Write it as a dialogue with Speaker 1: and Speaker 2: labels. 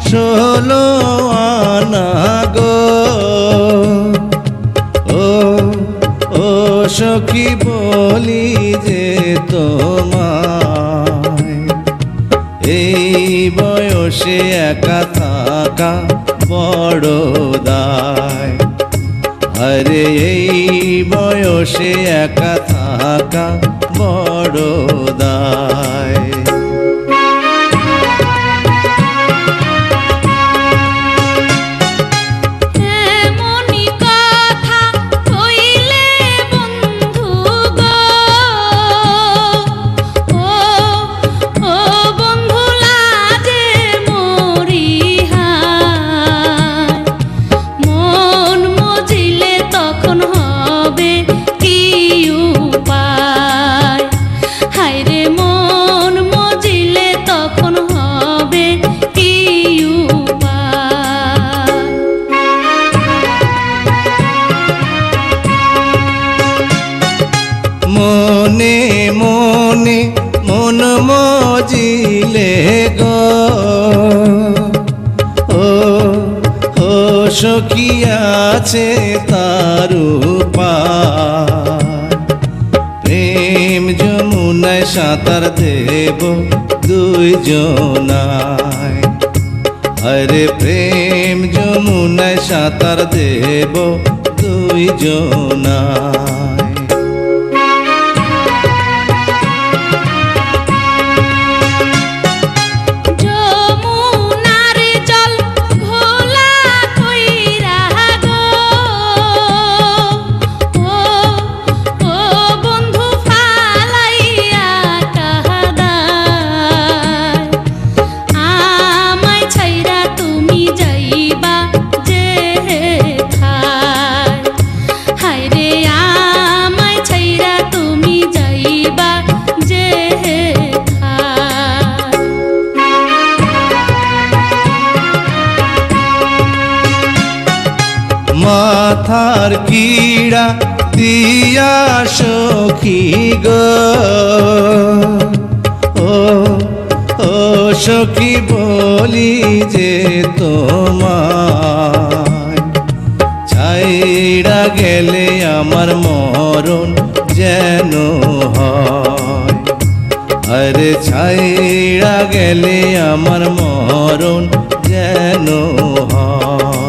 Speaker 1: 16 আনা গো। ও সখী বলি যে তোমায়, এই বয়সে একা থাকা বড় দায়। আরে এই বয়সে একা থাকা বড় দায়। মনে মনে মন মজিলে গো। ও সখী আছে তার উপায়, প্রেম যমুনায় সাঁতার দেব দুইজনায়। আরে প্রেম যমুনায় সাঁতার দেব দুইজনায়। মাথার কিড়া দিয়া সখী গো। ও সখী বলি যে তোমায়, ছাইড়া গেলে আমার মরণ যেন হয়। আরে ছাইড়া গেলে আমার মরণ যেন হয়।